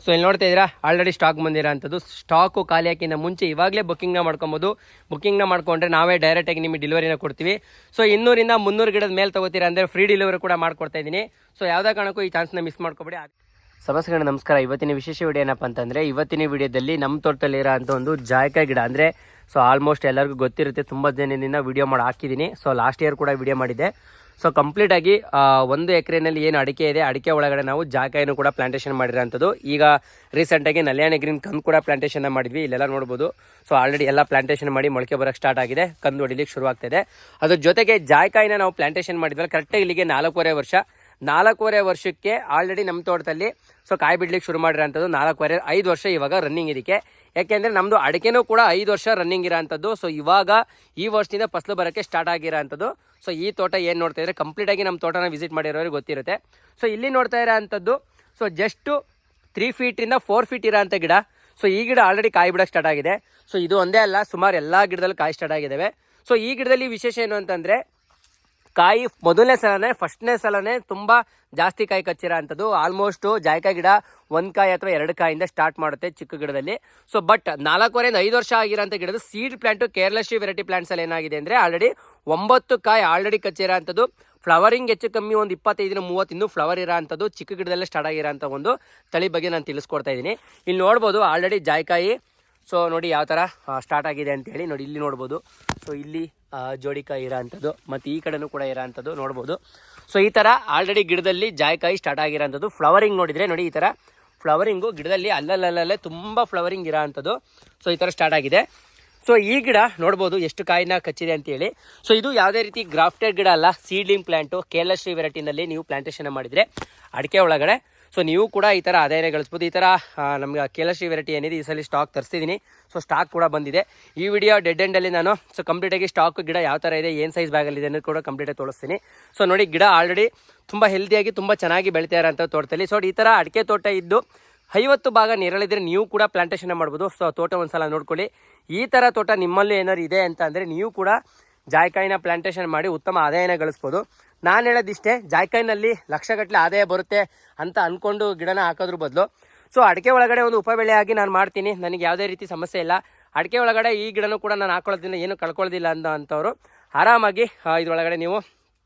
So ಇಲ್ಲಿ ನೋಡ್ತಾ ಇದ್ದೀರಾ ಆಲ್ರೆಡಿ ಸ್ಟಾಕ್ ಬಂದಿರೋ ಅಂಥದ್ದು. ಸ್ಟಾಕು ಖಾಲಿ ಹಾಕಿನ ಮುಂಚೆ ಇವಾಗಲೇ ಬುಕ್ಕಿಂಗ್ನ ಮಾಡ್ಕೊಬೋದು. ಬುಕ್ಕಿಂಗ್ನ ಮಾಡ್ಕೊಂಡ್ರೆ ನಾವೇ ಡೈರೆಕ್ಟಾಗಿ ನಿಮಗೆ ಡೆಲಿವರಿನ ಕೊಡ್ತೀವಿ. ಸೊ 200 ಇಂದ 300 ಗಿಡದ ಮೇಲೆ ತೊಗೋತೀರಾ ಅಂದರೆ ಫ್ರೀ ಡೆಲಿವರಿ ಕೂಡ ಮಾಡ್ಕೊಡ್ತಾ ಇದ್ದೀನಿ. ಸೊ ಯಾವುದೇ ಕಾರಣಕ್ಕೂ ಈ ಚಾನ್ಸ್ನ ಮಿಸ್ ಮಾಡ್ಕೊಬೇಡಿ. ಸಮಸ್ಯೆಗಳ ನಮಸ್ಕಾರ. ಇವತ್ತಿನ ವಿಶೇಷ ವಿಡಿಯೋ ಏನಪ್ಪ ಅಂತಂದರೆ, ಇವತ್ತಿನ ವಿಡಿಯೋದಲ್ಲಿ ನಮ್ಮ ತೋಟದಲ್ಲಿರೋ ಅಂಥ ಒಂದು ಜಾಯ್ಕಾಯಿ ಗಿಡ ಅಂದರೆ ಸೊ ಆಲ್ಮೋಸ್ಟ್ ಎಲ್ಲರಿಗೂ ಗೊತ್ತಿರುತ್ತೆ, ತುಂಬ ದಿನದಿಂದ ವಿಡಿಯೋ ಮಾಡಿ ಹಾಕಿದ್ದೀನಿ. ಸೊ ಲಾಸ್ಟ್ ಇಯರ್ ಕೂಡ ವಿಡಿಯೋ ಮಾಡಿದ್ದೆ. ಸೊ ಕಂಪ್ಲೀಟಾಗಿ 1 ಎಕರೆನಲ್ಲಿ ಏನು ಅಡಿಕೆ ಇದೆ, ಅಡಿಕೆ ಒಳಗಡೆ ನಾವು ಜಾಯ್ಕಾಯಿನೂ ಕೂಡ ಪ್ಲಾಂಟೇಷನ್ ಮಾಡಿರೋಂಥದ್ದು. ಈಗ ರೀಸೆಂಟಾಗಿ ನಲ್ಯಾಣಿ ಗ್ರೀನ್ ಕಂದು ಕೂಡ ಪ್ಲಾಂಟೇಷನ್ ಮಾಡಿದ್ವಿ, ಇಲ್ಲೆಲ್ಲ ನೋಡ್ಬೋದು. ಸೊ ಆಲ್ರೆಡಿ ಎಲ್ಲ ಪ್ಲಾಂಟೇಷನ್ ಮಾಡಿ ಮೊಳಕೆ ಬರೋಕ್ಕೆ ಸ್ಟಾರ್ಟ್ ಆಗಿದೆ, ಕಂದು ಹೊಡಿಲಿಕ್ಕೆ ಶುರುವಾಗ್ತಿದೆ. ಅದ್ರ ಜೊತೆಗೆ ಜಾಯ್ಕಾಯಿನ ನಾವು ಪ್ಲಾಂಟೇಷನ್ ಮಾಡಿದ್ವಲ್ಲ ಕರೆಕ್ಟಾಗಿ ಇಲ್ಲಿಗೆ 4.5 ವರ್ಷಕ್ಕೆ ಆಲ್ರೆಡಿ ನಮ್ಮ ತೋಟದಲ್ಲಿ ಸೊ ಕಾಯಿ ಬಿಡ್ಲಿಕ್ಕೆ ಶುರು ಮಾಡಿರೋಂಥದ್ದು. 5 ವರ್ಷ ಇವಾಗ ರನ್ನಿಂಗ್ ಇದಕ್ಕೆ. ಯಾಕೆಂದರೆ ನಮ್ಮದು ಅಡಿಕೆನೂ ಕೂಡ 5 ವರ್ಷ ರನ್ನಿಂಗ್ ಇರೋಂಥದ್ದು. ಸೊ ಇವಾಗ ಈ ವರ್ಷದಿಂದ ಫಸಲು ಬರೋಕ್ಕೆ ಸ್ಟಾರ್ಟ್ ಆಗಿರೋ ಅಂಥದ್ದು. ಸೊ ಈ ತೋಟ ಏನು ನೋಡ್ತಾ ಇದ್ರೆ ಕಂಪ್ಲೀಟಾಗಿ ನಮ್ಮ ತೋಟನ ವಿಸಿಟ್ ಮಾಡಿರೋರಿಗೆ ಗೊತ್ತಿರುತ್ತೆ. ಸೊ ಇಲ್ಲಿ ನೋಡ್ತಾ ಇರೋ ಅಂಥದ್ದು ಸೊ ಜಸ್ಟು 3 ಫೀಟಿಂದ 4 ಫೀಟ್ ಇರೋ ಅಂಥ ಗಿಡ. ಸೊ ಈ ಗಿಡ ಆಲ್ರೆಡಿ ಕಾಯಿ ಬಿಡೋಕ್ಕೆ ಸ್ಟಾರ್ಟ್ ಆಗಿದೆ. ಸೊ ಇದು ಒಂದೇ ಅಲ್ಲ, ಸುಮಾರು ಎಲ್ಲ ಗಿಡದಲ್ಲೂ ಕಾಯಿ ಸ್ಟಾರ್ಟ್ ಆಗಿದ್ದಾವೆ. ಸೊ ಈ ಗಿಡದಲ್ಲಿ ವಿಶೇಷ ಏನು ಅಂತಂದರೆ, ಕಾಯಿ ಫಸ್ಟ್ನೇ ಸಲನೇ ತುಂಬ ಜಾಸ್ತಿ ಕಾಯಿ ಕಚ್ಚಿರೋ ಅಂಥದ್ದು. ಆಲ್ಮೋಸ್ಟು ಜಾಯ್ಕಾಯಿ ಗಿಡ 1 ಕಾಯಿ ಅಥವಾ 2 ಕಾಯಿಂದ ಸ್ಟಾರ್ಟ್ ಮಾಡುತ್ತೆ ಚಿಕ್ಕ ಗಿಡದಲ್ಲಿ. ಸೊ ಬಟ್ 4.5 ವರ್ಷ ಆಗಿರೋಂಥ ಗಿಡದ ಸೀಡ್ ಪ್ಲಾಂಟು ಕೇರಳಶ್ರೀ ವೆರೈಟಿ ಪ್ಲಾಂಟ್ಸಲ್ಲಿ ಏನಾಗಿದೆ ಅಂದರೆ ಆಲ್ರೆಡಿ 9 ಕಾಯಿ ಆಲ್ರೆಡಿ ಕಚ್ಚಿರೋ ಅಂಥದ್ದು. ಫ್ಲವರಿಂಗ್ ಹೆಚ್ಚು ಕಮ್ಮಿ ಒಂದು 25-30 ಇನ್ನೂ ಫ್ಲವರ್ ಇರೋ ಅಂಥದ್ದು ಚಿಕ್ಕ ಗಿಡದಲ್ಲೇ ಸ್ಟಾರ್ಟ್ ಆಗಿರೋ ಅಂಥ ಒಂದು ತಳಿ ಬಗ್ಗೆ ನಾನು ತಿಳಿಸ್ಕೊಡ್ತಾ ಇದ್ದೀನಿ. ಇಲ್ಲಿ ನೋಡ್ಬೋದು ಆಲ್ರೆಡಿ ಜಾಯ್ಕಾಯಿ ಸೊ ನೋಡಿ ಯಾವ ಥರ ಸ್ಟಾರ್ಟ್ ಆಗಿದೆ ಅಂತೇಳಿ ನೋಡಿ ಇಲ್ಲಿ ನೋಡ್ಬೋದು. ಸೊ ಇಲ್ಲಿ ಜೋಡಿಕಾಯಿ ಇರೋ ಅಂಥದ್ದು ಮತ್ತು ಈ ಕಡೆನೂ ಕೂಡ ಇರೋ ಅಂಥದ್ದು ನೋಡ್ಬೋದು. ಸೊ ಈ ಥರ ಆಲ್ರೆಡಿ ಗಿಡದಲ್ಲಿ ಜಾಯ್ಕಾಯಿ ಸ್ಟಾರ್ಟ್ ಆಗಿರೋ ಅಂಥದ್ದು. ಫ್ಲವರಿಂಗ್ ನೋಡಿದರೆ ನೋಡಿ ಈ ಥರ ಫ್ಲವರಿಂಗು ಗಿಡದಲ್ಲಿ ಅಲ್ಲಲ್ಲೇ ತುಂಬ ಫ್ಲವರಿಂಗ್ ಇರೋ ಅಂಥದ್ದು. ಸೊ ಈ ಥರ ಸ್ಟಾರ್ಟ್ ಆಗಿದೆ. ಸೊ ಈ ಗಿಡ ನೋಡ್ಬೋದು ಎಷ್ಟು ಕಾಯಿನ ಕಚ್ಚಿದೆ ಅಂತೇಳಿ. ಸೊ ಇದು ಯಾವುದೇ ರೀತಿ ಗ್ರಾಫ್ಟೆಡ್ ಗಿಡ ಅಲ್ಲ, ಸೀಡ್ಲಿಂಗ್ ಪ್ಲಾಂಟು. ಕೇರಳಶ್ರೀ ವೆರೈಟಿನಲ್ಲಿ ನೀವು ಪ್ಲಾಂಟೇಷನ್ ಮಾಡಿದರೆ ಅಡಿಕೆ ಒಳಗಡೆ ಸೊ ನೀವು ಕೂಡ ಈ ಥರ ಆದಾಯನೇ ಗಳಿಸ್ಬೋದು. ಈ ಥರ ನಮಗೆ ಕೇರಳಶ್ರೀ ವೆರೈಟಿ ಏನಿದೆ ಈ ಸಲ ಸ್ಟಾಕ್ ತರಿಸಿದ್ದೀನಿ. ಸೊ ಸ್ಟಾಕ್ ಕೂಡ ಬಂದಿದೆ. ಈ ವಿಡಿಯೋ ಡೆಡ್ ಎಂಡಲ್ಲಿ ನಾನು ಸೊ ಕಂಪ್ಲೀಟಾಗಿ ಸ್ಟಾಕ್ ಗಿಡ ಯಾವ ಥರ ಇದೆ, ಏನು ಸೈಜ್ ಬ್ಯಾಗಲ್ಲಿದೆ ಅನ್ನೋದು ಕೂಡ ಕಂಪ್ಲೀಟಾಗಿ ತೋರಿಸ್ತೀನಿ. ಸೊ ನೋಡಿ ಗಿಡ ಆಲ್ರೆಡಿ ತುಂಬ ಹೆಲ್ದಿಯಾಗಿ ತುಂಬ ಚೆನ್ನಾಗಿ ಬೆಳೀತಾ ಇರೋಂಥ ತೋಟದಲ್ಲಿ. ಸೊ ಈ ಥರ ಅಡಿಕೆ ತೋಟ ಇದ್ದು 50 ಭಾಗ ನೆರಳಿದ್ರೆ ನೀವು ಕೂಡ ಪ್ಲಾಂಟೇಷನ್ ಮಾಡ್ಬೋದು. ಸೊ ತೋಟ ಒಂದ್ಸಲ ನೋಡ್ಕೊಳ್ಳಿ. ಈ ಥರ ತೋಟ ನಿಮ್ಮಲ್ಲಿ ಏನಾದ್ರು ಇದೆ ಅಂತ ಅಂದರೆ ನೀವು ಕೂಡ ಜಾಯ್ಕಾಯಿನ ಪ್ಲಾಂಟೇಷನ್ ಮಾಡಿ ಉತ್ತಮ ಆದಾಯನ ಗಳಿಸ್ಬೋದು. ನಾನು ಹೇಳೋದಿಷ್ಟೇ, ಜಾಯ್ಕಾಯಿನಲ್ಲಿ ಲಕ್ಷಗಟ್ಟಲೆ ಆದಾಯ ಬರುತ್ತೆ ಅಂತ ಅಂದ್ಕೊಂಡು ಗಿಡನ ಹಾಕೋದ್ರ ಬದಲು ಸೊ ಅಡಿಕೆ ಒಳಗಡೆ ಒಂದು ಉಪಬೆಳೆಯಾಗಿ ನಾನು ಮಾಡ್ತೀನಿ, ನನಗೆ ಯಾವುದೇ ರೀತಿ ಸಮಸ್ಯೆ ಇಲ್ಲ. ಅಡಿಕೆ ಒಳಗಡೆ ಈ ಗಿಡನೂ ಕೂಡ ನಾನು ಹಾಕೊಳ್ಳೋದ್ರಿಂದ ಏನು ಕಳ್ಕೊಳ್ಳೋದಿಲ್ಲ ಅಂಥವ್ರು ಆರಾಮಾಗಿ ಇದರೊಳಗಡೆ ನೀವು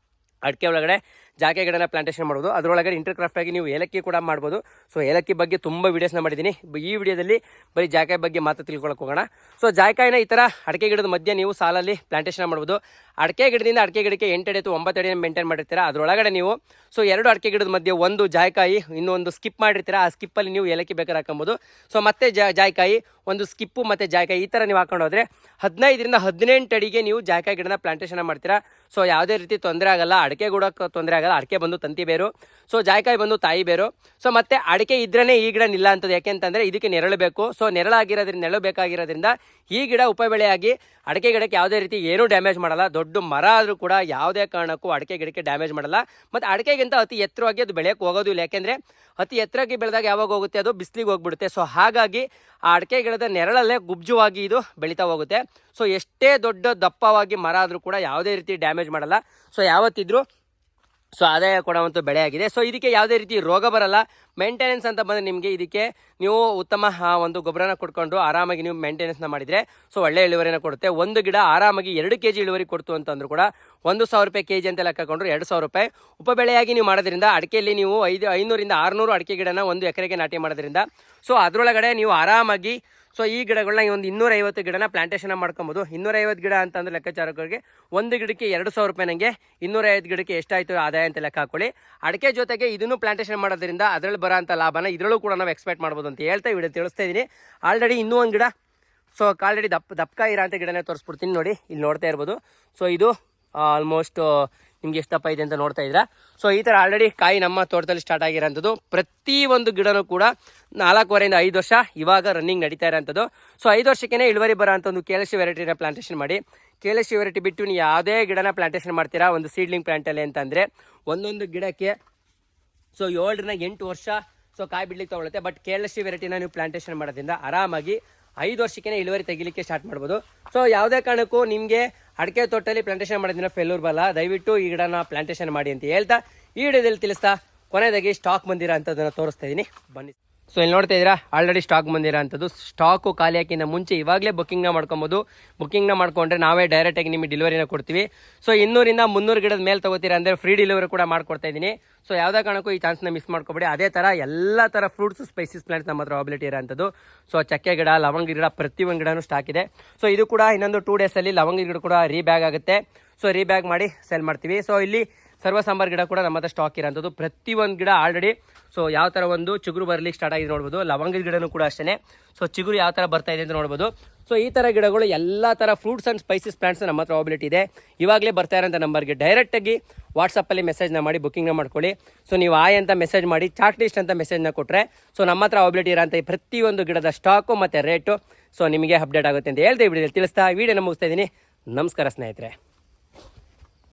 ಅಡಿಕೆ ಒಳಗಡೆ ಜಾಯ್ಕಾಯಿ ಗಿಡನ ಪ್ಲಾಂಟೇಷನ್ ಮಾಡ್ಬೋದು. ಅದರೊಳಗಡೆ ಇಂಟರ್ಕ್ರಾಫ್ಟ್ ಆಗಿ ನೀವು ಏಲಕ್ಕಿ ಕೂಡ ಮಾಡ್ಬೋದು. ಸೊ ಏಲಕ್ಕಿ ಬಗ್ಗೆ ತುಂಬ ವೀಡಿಯೋಸ್ನ ಮಾಡಿದ್ದೀನಿ. ಈ ವಿಡಿಯೋದಲ್ಲಿ ಬರೀ ಜಾಯ್ಕಾಯಿ ಬಗ್ಗೆ ಮಾತ್ರ ತಿಳ್ಕೊಳಕ್ಕೆ ಹೋಗೋಣ. ಸೊ ಜಾಯ್ಕಾಯಿನ ಈ ಥರ ಅಡಿಕೆ ಗಿಡದ ಮಧ್ಯೆ ನೀವು ಸಾಲಲ್ಲಿ ಪ್ಲಾಂಟೇಷನ್ ಮಾಡ್ಬೋದು. ಅಡಿಕೆ ಗಿಡದಿಂದ ಅಡಿಕೆ ಗಿಡಕ್ಕೆ 8 ಅಡಿ ಅಥವಾ 9 ಅಡಿನ ಮೇಂಟೈನ್ ಮಾಡಿರ್ತೀರ. ಅದರೊಳಗಡೆ ನೀವು ಸೊ 2 ಅಡಿಕೆ ಗಿಡದ ಮಧ್ಯೆ ಒಂದು ಜಾಯ್ಕಾಯಿ ಇನ್ನೊಂದು ಸ್ಕಿಪ್ ಮಾಡಿರ್ತೀರ. ಆ ಸ್ಕಿಪ್ಪಲ್ಲಿ ನೀವು ಏಲಕ್ಕಿ ಬೇಕಾದ್ರೆ ಹಾಕೊಬೋದು. ಸೊ ಮತ್ತೆ ಜಾಯ್ಕಾಯಿ ಒಂದು ಸ್ಕಿಪ್ಪು ಮತ್ತು ಜಾಯ್ಕಾಯಿ ಈ ಥರ ನೀವು ಹಾಕೊಂಡು ಹೋದರೆ 15ರಿಂದ 18 ಅಡಿಗೆ ನೀವು ಜಾಯ್ಕಾಯಿ ಗಿಡನ ಪ್ಲಾಂಟೇಷನ್ ಮಾಡ್ತೀರಾ. ಸೊ ಯಾವುದೇ ರೀತಿ ತೊಂದರೆ ಆಗಲ್ಲ, ಅಡಿಕೆ ಗಿಡಕ್ಕೆ ತೊಂದರೆ ಆಗಲ್ಲ. ಅಡಿಕೆ ಬಂದು ತಂತಿ ಬೇರು, ಸೊ ಜಾಯ್ಕಾಯಿ ಬಂದು ತಾಯಿ ಬೇರು. ಸೊ ಮತ್ತೆ ಅಡಿಕೆ ಇದ್ರೇ ಈ ಗಿಡ ನಿಲ್ಲ ಅಂತದ್ದು. ಯಾಕೆಂತಂದರೆ ಇದಕ್ಕೆ ನೆರಳು ಬೇಕು. ಸೊ ನೆರಳು ಬೇಕಾಗಿರೋದ್ರಿಂದ ಈ ಗಿಡ ಉಪಬೆಳೆಯಾಗಿ ಅಡಿಕೆ ಗಿಡಕ್ಕೆ ಯಾವುದೇ ರೀತಿ ಏನೂ ಡ್ಯಾಮೇಜ್ ಮಾಡಲ್ಲ. ದೊಡ್ಡ ಮರ ಆದರೂ ಕೂಡ ಯಾವುದೇ ಕಾರಣಕ್ಕೂ ಅಡಿಕೆ ಗಿಡಕ್ಕೆ ಡ್ಯಾಮೇಜ್ ಮಾಡಲ್ಲ. ಮತ್ತು ಅಡಿಕೆಗಿಂತ ಅತಿ ಎತ್ತರವಾಗಿ ಅದು ಬೆಳೆಯೋಕ್ಕೆ ಹೋಗೋದು ಇಲ್ಲ. ಯಾಕೆಂದರೆ ಅತಿ ಎತ್ತರವಾಗಿ ಬೆಳೆದಾಗ ಯಾವಾಗ ಹೋಗುತ್ತೆ, ಅದು ಬಿಸಿಲಿಗೆ ಹೋಗ್ಬಿಡುತ್ತೆ. ಸೊ ಹಾಗಾಗಿ ಆ ಅಡಿಕೆ ಗಿಡದ ನೆರಳಲ್ಲೇ ಗುಬ್ಜುವಾಗಿ ಇದು ಬೆಳೀತಾ ಹೋಗುತ್ತೆ. ಸೊ ಎಷ್ಟೇ ದೊಡ್ಡ ದಪ್ಪವಾಗಿ ಮರ ಆದರೂ ಕೂಡ ಯಾವುದೇ ರೀತಿ ಡ್ಯಾಮೇಜ್ ಮಾಡಲ್ಲ. ಸೊ ಯಾವತ್ತಿದ್ರೂ ಸೊ ಆದಾಯ ಕೊಡುವಂಥ ಬೆಳೆ ಆಗಿದೆ. ಸೊ ಇದಕ್ಕೆ ಯಾವುದೇ ರೀತಿ ರೋಗ ಬರಲ್ಲ. ಮೇಂಟೆನೆನ್ಸ್ ಅಂತ ಬಂದರೆ ನಿಮಗೆ ಇದಕ್ಕೆ ನೀವು ಉತ್ತಮ ಒಂದು ಗೊಬ್ಬರನ ಕೊಟ್ಕೊಂಡು ಆರಾಮಾಗಿ ನೀವು ಮೇಂಟೆನೆನ್ಸ್ನ ಮಾಡಿದರೆ ಸೊ ಒಳ್ಳೆ ಇಳುವರಿನ ಕೊಡುತ್ತೆ. ಒಂದು ಗಿಡ ಆರಾಮಾಗಿ 2 kg ಇಳುವರಿ ಕೊಡ್ತು ಅಂತಂದ್ರೂ ಕೂಡ 1,000 ರೂಪಾಯಿ kg ಅಂತ ಲೆಕ್ಕ ಹಾಕೊಂಡ್ರು 2,000 ರೂಪಾಯಿ. ಉಪಬೆಳೆಯಾಗಿ ನೀವು ಮಾಡೋದ್ರಿಂದ ಅಡಿಕೆಯಲ್ಲಿ ನೀವು 500ರಿಂದ 600 ಅಡಿಕೆ ಗಿಡನ 1 ಎಕರೆಗೆ ನಾಟಿ ಮಾಡೋದ್ರಿಂದ ಸೊ ಅದರೊಳಗಡೆ ನೀವು ಆರಾಮಾಗಿ ಸೊ ಈ ಗಿಡಗಳನ್ನ ಒಂದು 250 ಗಿಡನ ಪ್ಲಾಂಟೇಷನ್ ಮಾಡ್ಕೊಬೋದು. 250 ಗಿಡ ಅಂತಂದ್ರೆ ಲೆಕ್ಕಾಚಾರಕ್ಕೆ ಒಂದು ಗಿಡಕ್ಕೆ 2,000 ರೂಪಾಯಿ. ನನಗೆ 250 ಗಿಡಕ್ಕೆ ಎಷ್ಟಾಯಿತು ಆದಾಯ ಅಂತ ಲೆಕ್ಕ ಹಾಕೊಳ್ಳಿ. ಅಡಿಕೆ ಜೊತೆಗೆ ಇದನ್ನು ಪ್ಲಾಂಟೇಷನ್ ಮಾಡೋದ್ರಿಂದ ಅದರಲ್ಲಿ ಬರೋ ಅಂಥ ಲಾಭನ ಇದರಲ್ಲೂ ಕೂಡ ನಾವು ಎಕ್ಸ್ಪೆಕ್ಟ್ ಮಾಡ್ಬೋದು ಅಂತ ಹೇಳ್ತಾ ವಿಡಿಯೋ ತಿಳಿಸ್ತಾ ಇದ್ದೀನಿ. ಆಲ್ರೆಡಿ ಇನ್ನೂ ಒಂದು ಗಿಡ ಸೊ ಆಲ್ರೆಡಿ ದಪ್ಪಕಾಯಿ ಇರೋ ಅಂಥ ಗಿಡನೇ ತೋರಿಸ್ಬಿಡ್ತೀನಿ. ನೋಡಿ ಇಲ್ಲಿ ನೋಡ್ತಾ ಇರ್ಬೋದು. ಸೊ ಇದು ಆಲ್ಮೋಸ್ಟ್ ನಿಮ್ಗೆ ಎಷ್ಟು ದಪ್ಪ ಇದೆ ಅಂತ ನೋಡ್ತಾ ಇದ್ದೀರಾ. ಸೊ ಈ ಥರ ಆಲ್ರೆಡಿ ಕಾಯಿ ನಮ್ಮ ತೋಟದಲ್ಲಿ ಸ್ಟಾರ್ಟ್ ಆಗಿರೋಂಥದ್ದು. ಪ್ರತಿಯೊಂದು ಗಿಡನೂ ಕೂಡ 4.5ರಿಂದ 5 ವರ್ಷ ಇವಾಗ ರನ್ನಿಂಗ್ ನಡೀತಾ ಇರೋಂಥದ್ದು. ಸೊ 5 ವರ್ಷಕ್ಕೇ ಇಳುವರಿ ಬರೋ ಅಂಥ ಒಂದು ಕೇರಳಶ್ರೀ ವೆರೈಟಿನ ಪ್ಲಾಂಟೇಷನ್ ಮಾಡಿ. ಕೇರಳಶ್ರೀ ವೆರೈಟಿ ಬಿಟ್ಟು ನೀವು ಯಾವುದೇ ಗಿಡನ ಪ್ಲಾಂಟೇಷನ್ ಮಾಡ್ತೀರಾ ಒಂದು ಸೀಡ್ಲಿಂಗ್ ಪ್ಲಾಂಟಲ್ಲಿ ಅಂತಂದರೆ ಒಂದೊಂದು ಗಿಡಕ್ಕೆ ಸೊ 7ರಿಂದ 8 ವರ್ಷ ಸೊ ಕಾಯಿ ಬಿಡ್ಲಿಕ್ಕೆ ತಗೊಳುತ್ತೆ. ಬಟ್ ಕೇರಳಶ್ರೀ ವೆರೈಟಿನ ನೀವು ಪ್ಲಾಂಟೇಷನ್ ಮಾಡೋದ್ರಿಂದ ಆರಾಮಾಗಿ 5 ವರ್ಷಕ್ಕೆ ಇಳುವರಿ ತೆಗಿಲಿಕ್ಕೆ ಸ್ಟಾರ್ಟ್ ಮಾಡ್ಬೋದು. ಸೊ ಯಾವುದೇ ಕಾರಣಕ್ಕೂ ನಿಮಗೆ ಅಡಿಕೆ ತೋಟದಲ್ಲಿ ಪ್ಲಾಂಟೇಷನ್ ಮಾಡೋದ್ರಿಂದ ಫೇಲ್ಯೂರ್ ಬರಲ್ಲ. ದಯವಿಟ್ಟು ಈ ಗಿಡನ ಪ್ಲಾಂಟೇಷನ್ ಮಾಡಿ ಅಂತ ಹೇಳ್ತಾ ಈ ವಿಡಿಯೋದಲ್ಲಿ ತಿಳಿಸ್ತಾ ಕೊನೆಯದಾಗಿ ಸ್ಟಾಕ್ ಬಂದಿರೋ ಅಂಥದ್ದನ್ನು ತೋರಿಸ್ತಾ ಇದ್ದೀನಿ, ಬನ್ನಿ. ಸೊ ಇಲ್ಲಿ ನೋಡ್ತಾ ಇದ್ದೀರಾ ಆಲ್ರೆಡಿ ಸ್ಟಾಕ್ ಬಂದಿರೋ ಅಂಥದ್ದು. ಸ್ಟಾಕು ಖಾಲಿ ಹಾಕಿನ ಮುಂಚೆ ಇವಾಗಲೇ ಬುಕ್ಕಿಂಗ್ನ ಮಾಡ್ಕೊಬೋದು. ಬುಕ್ಕಿಂಗ್ನ ಮಾಡ್ಕೊಂಡ್ರೆ ನಾವೇ ಡೈರೆಕ್ಟಾಗಿ ನಿಮಗೆ ಡೆಲಿವರಿನ ಕೊಡ್ತೀವಿ. ಸೊ 200 300 ಗಿಡದ ಮೇಲೆ ತೊಗೋತೀರಾ ಅಂದರೆ ಫ್ರೀ ಡೆಲಿವರಿ ಕೂಡ ಮಾಡ್ಕೊಡ್ತಾ ಇದ್ದೀನಿ. ಸೊ ಯಾವುದೇ ಕಾರಣಕ್ಕೂ ಈ ಚಾನ್ಸ್ನ ಮಿಸ್ ಮಾಡ್ಕೊಬೇಡಿ. ಅದೇ ಥರ ಎಲ್ಲ ಥರ ಫ್ರೂಟ್ಸ್ ಸ್ಪೈಸಸ್ ಪ್ಲಾಂಟ್ಸ್ ನಮ್ಮ ಹತ್ರ ಅವೈಲಿಟಿ ಇರೋಂಥದ್ದು. ಸೊ ಚಕ್ಕೆ ಗಿಡ, ಲವಂಗ ಗಿಡ, ಪ್ರತಿಯೊಂದು ಗಿಡನೂ ಸ್ಟಾಕ್ ಇದೆ. ಸೊ ಇದು ಕೂಡ ಇನ್ನೊಂದು 2 ಡೇಸಲ್ಲಿ ಲವಂಗ ಗಿಡ ಕೂಡ ರೀಬ್ಯಾಗ್ ಆಗುತ್ತೆ. ಸೊ ರೀಬ್ಯಾಗ್ ಮಾಡಿ ಸೇಲ್ ಮಾಡ್ತೀವಿ. ಸೊ ಇಲ್ಲಿ ಸರ್ವಸಾಂಬಾರ್ ಗಿಡ ಕೂಡ ನಮ್ಮ ಹತ್ರ ಸ್ಟಾಕ್ ಇರೋಂಥದ್ದು. ಪ್ರತಿಯೊಂದು ಗಿಡ ಆಲ್ರೆಡಿ ಸೊ ಯಾವ ಥರ ಒಂದು ಚಿಗುರು ಬರಲಿಕ್ಕೆ ಸ್ಟಾರ್ಟ್ ಆಗಿದೆ ನೋಡ್ಬೋದು. ಲವಂಗದ ಗಿಡನೂ ಕೂಡ ಅಷ್ಟೇ. ಸೊ ಚಿಗುರು ಯಾವ ಥರ ಬರ್ತಾ ಇದೆ ಅಂತ ನೋಡ್ಬೋದು. ಸೊ ಈ ಥರ ಗಿಡಗಳು ಎಲ್ಲ ಥರ ಫ್ರೂಟ್ಸ್ ಆ್ಯಂಡ್ ಸ್ಪೈಸಸ್ ಪ್ಲಾಂಟ್ಸ್ ನಮ್ಮ ಹತ್ರ ಅವೈಲಿಟಿ ಇದೆ. ಇವಾಗಲೇ ಬರ್ತಾ ಇರೋಂಥ ನಂಬರ್ಗೆ ಡೈರೆಕ್ಟಾಗಿ ವಾಟ್ಸಪ್ಪಲ್ಲಿ ಮೆಸೇಜ್ನ ಮಾಡಿ ಬುಕ್ಕಿಂಗ್ನ ಮಾಡ್ಕೊಳ್ಳಿ. ಸೊ ನೀವು ಆಯ್ ಅಂತ ಮೆಸೇಜ್ ಮಾಡಿ ಚಾಟ್ ಲಿಸ್ಟ್ ಅಂತ ಮೆಸೇಜ್ನ ಕೊಟ್ಟರೆ ಸೊ ನಮ್ಮ ಹತ್ರ ಅವೈಲಿಟಿ ಇರೋಂಥ ಪ್ರತಿಯೊಂದು ಗಿಡದ ಸ್ಟಾಕು ಮತ್ತು ರೇಟು ಸೊ ನಿಮಗೆ ಅಪ್ಡೇಟ್ ಆಗುತ್ತೆ ಅಂತ ಹೇಳ್ತೀವಿ. ವಿಡಿಯೋದಲ್ಲಿ ತಿಳಿಸ್ತಾ ವಿಡಿಯೋನ ಮುಗಿಸ್ತಾ ಇದ್ದೀನಿ. ನಮಸ್ಕಾರ ಸ್ನೇಹಿತರೆ.